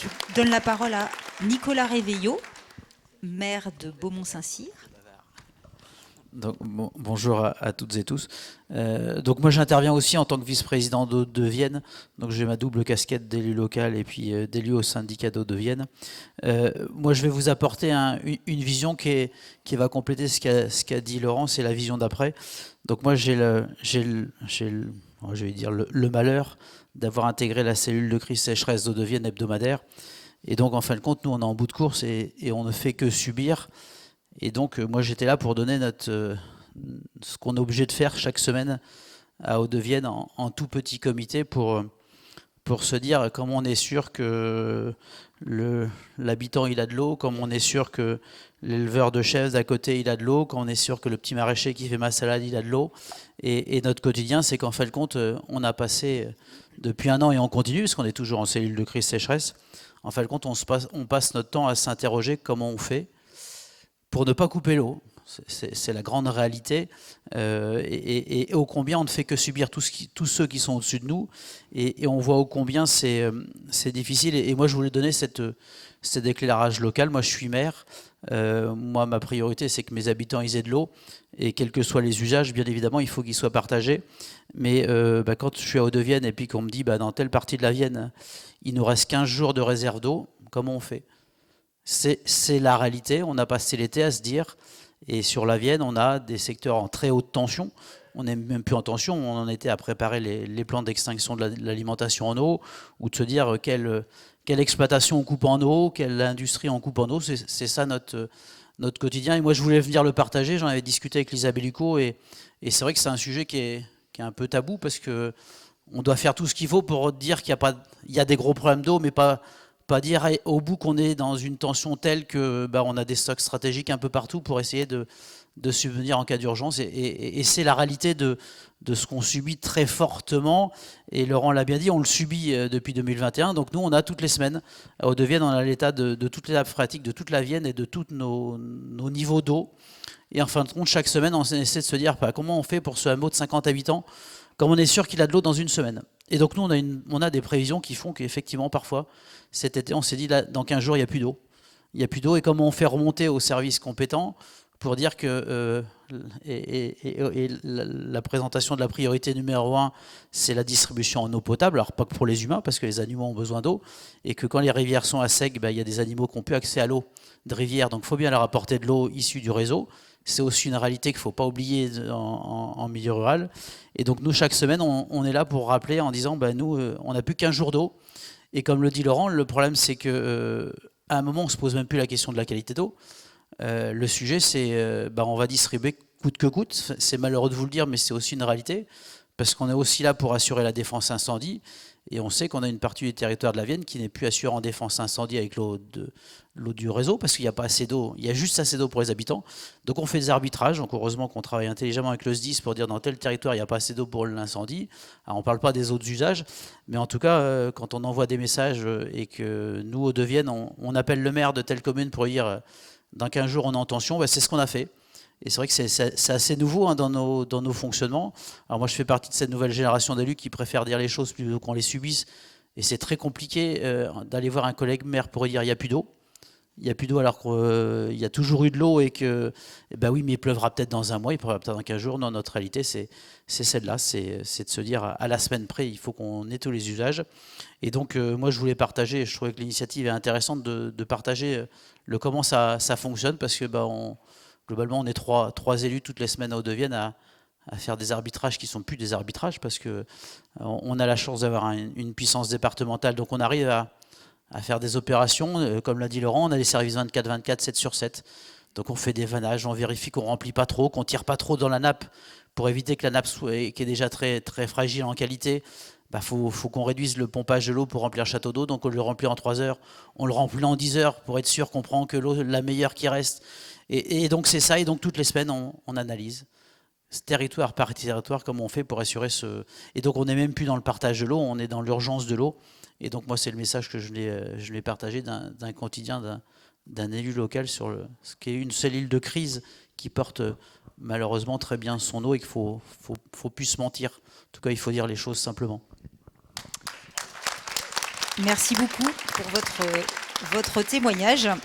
Je donne la parole à Nicolas Réveillot, maire de Beaumont-Saint-Cyr. Donc, bonjour à toutes et tous. Donc moi j'interviens aussi en tant que vice-président d'Eau-de-Vienne. Donc j'ai ma double casquette d'élu local et puis d'élu au syndicat d'Eau-de-Vienne. Moi je vais vous apporter une vision qui va compléter ce qu'a dit Laurent, c'est la vision d'après. Donc moi j'ai le malheur d'avoir intégré la cellule de crise sécheresse d'Eau-de-Vienne hebdomadaire. Et donc en fin de compte nous on est en bout de course et on ne fait que subir. Et donc, moi, j'étais là pour donner ce qu'on est obligé de faire chaque semaine à Hauts-de-Vienne en tout petit comité pour se dire comment on est sûr que l'habitant il a de l'eau, comment on est sûr que l'éleveur de chèvres d'à côté il a de l'eau, comment on est sûr que le petit maraîcher qui fait ma salade il a de l'eau. Et notre quotidien, c'est qu'en fin de compte, on a passé depuis un an et on continue, parce qu'on est toujours en cellule de crise sécheresse, en fin de compte, on passe notre temps à s'interroger comment on fait pour ne pas couper l'eau. C'est la grande réalité. Et ô combien on ne fait que subir tous ceux qui sont au-dessus de nous. Et on voit ô combien c'est difficile. Et moi, je voulais donner cet éclairage local. Moi, je suis maire. Moi, ma priorité, c'est que mes habitants ils aient de l'eau. Et quels que soient les usages, bien évidemment, il faut qu'ils soient partagés. Mais quand je suis à Hauts-de-Vienne et puis qu'on me dit dans telle partie de la Vienne, il nous reste 15 jours de réserve d'eau, comment on fait ? C'est la réalité. On a passé l'été à se dire, et sur la Vienne, on a des secteurs en très haute tension. On n'est même plus en tension, on en était à préparer les plans d'extinction de l'alimentation en eau, ou de se dire quelle exploitation on coupe en eau, quelle industrie on coupe en eau. C'est ça notre quotidien. Et moi, je voulais venir le partager. J'en avais discuté avec Lisa Bellucco, et c'est vrai que c'est un sujet qui est un peu tabou, parce que on doit faire tout ce qu'il faut pour dire qu'il y a des gros problèmes d'eau, mais pas dire au bout qu'on est dans une tension telle que on a des stocks stratégiques un peu partout pour essayer de subvenir en cas d'urgence. Et c'est la réalité de ce qu'on subit très fortement. Et Laurent l'a bien dit, on le subit depuis 2021. Donc nous, on a toutes les semaines, à Hauts-de-Vienne, on a l'état de toutes les nappes phréatiques, de toute la Vienne et de tous nos niveaux d'eau. Et en fin de compte, chaque semaine, on essaie de se dire comment on fait pour ce hameau de 50 habitants, comme on est sûr qu'il a de l'eau dans une semaine. Et donc nous, on a des prévisions qui font qu'effectivement, parfois, cet été, on s'est dit, là, dans 15 jours, il n'y a plus d'eau. Il n'y a plus d'eau, et comment on fait remonter aux services compétents pour dire que la présentation de la priorité numéro 1, c'est la distribution en eau potable, alors pas que pour les humains, parce que les animaux ont besoin d'eau, et que quand les rivières sont à sec, il y a des animaux qui n'ont plus accès à l'eau de rivière, donc il faut bien leur apporter de l'eau issue du réseau. C'est aussi une réalité qu'il ne faut pas oublier en milieu rural. Et donc nous, chaque semaine, on est là pour rappeler en disant, nous, on n'a plus qu'1 jour d'eau. Et comme le dit Laurent, le problème, c'est qu'à un moment, on ne se pose même plus la question de la qualité d'eau. Le sujet, c'est on va distribuer coûte que coûte. C'est malheureux de vous le dire, mais c'est aussi une réalité. Parce qu'on est aussi là pour assurer la défense incendie. Et on sait qu'on a une partie du territoire de la Vienne qui n'est plus assurée en défense incendie avec l'eau du réseau, parce qu'il n'y a pas assez d'eau, il y a juste assez d'eau pour les habitants. Donc on fait des arbitrages, donc heureusement qu'on travaille intelligemment avec le SDIS pour dire dans tel territoire il n'y a pas assez d'eau pour l'incendie. Alors on ne parle pas des autres usages, mais en tout cas quand on envoie des messages et que nous, Hauts-de-Vienne, on appelle le maire de telle commune pour dire dans 15 jours on est en tension, c'est ce qu'on a fait. Et c'est vrai que c'est assez nouveau dans nos fonctionnements. Alors moi je fais partie de cette nouvelle génération d'élus qui préfèrent dire les choses plutôt qu'on les subisse. Et c'est très compliqué d'aller voir un collègue maire pour dire il n'y a plus d'eau. Il n'y a plus d'eau alors qu'il y a toujours eu de l'eau et que, oui, mais il pleuvra peut-être dans un mois, il pleuvra peut-être dans 15 jours. Non, notre réalité, c'est celle-là, c'est de se dire à la semaine près, il faut qu'on ait tous les usages. Et donc, moi, je voulais partager, je trouvais que l'initiative est intéressante de partager le comment ça fonctionne, parce que globalement, on est trois élus toutes les semaines à Hauts-de-Vienne à faire des arbitrages qui ne sont plus des arbitrages, parce qu'on a la chance d'avoir une puissance départementale, donc on arrive à faire des opérations, comme l'a dit Laurent, on a les services 24/24, 7 sur 7. Donc on fait des vannages, on vérifie qu'on ne remplit pas trop, qu'on ne tire pas trop dans la nappe pour éviter que la nappe, qui est déjà très, très fragile en qualité, faut qu'on réduise le pompage de l'eau pour remplir le château d'eau. Donc on le remplit en 3 heures, on le remplit en 10 heures pour être sûr qu'on prend que l'eau la meilleure qui reste. Et donc c'est ça, et donc toutes les semaines on analyse. Territoire par territoire, comment on fait pour assurer ce... Et donc on n'est même plus dans le partage de l'eau, on est dans l'urgence de l'eau. Et donc moi c'est le message que je l'ai partagé d'un quotidien d'un élu local sur ce qui est une cellule de crise qui porte malheureusement très bien son eau, et qu'il faut plus se mentir. En tout cas il faut dire les choses simplement. Merci beaucoup pour votre témoignage.